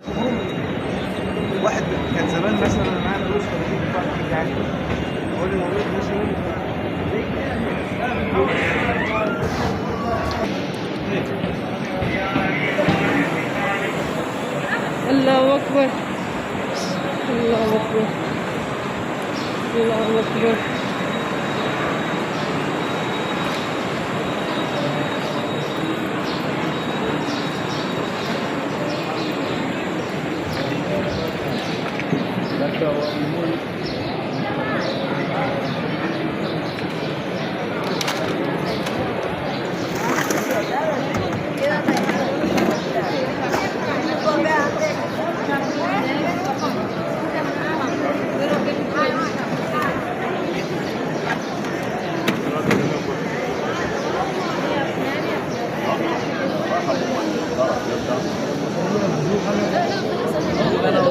واحد كان زمان مثلا معاه فلوس فبيجيب فرق يعني اقول له والله فلوس الله أكبر الله أكبر الله أكبر.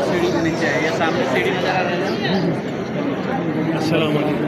सीढ़ी के नीचे है, ये सामने सीढ़ी नजर आ रही है। अस्सलाम वालेकुम।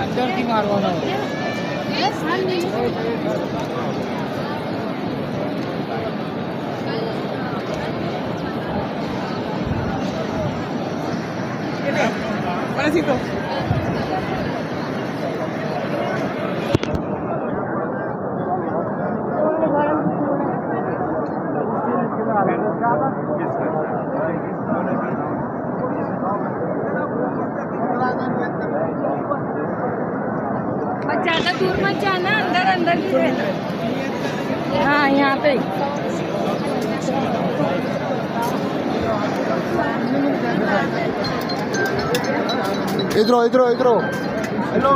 अंदर की मारवाना ज़्यादा दूर मत जाना, अंदर अंदर ही रहना। हाँ यहाँ पे इधरो इधरो इधरो हेलो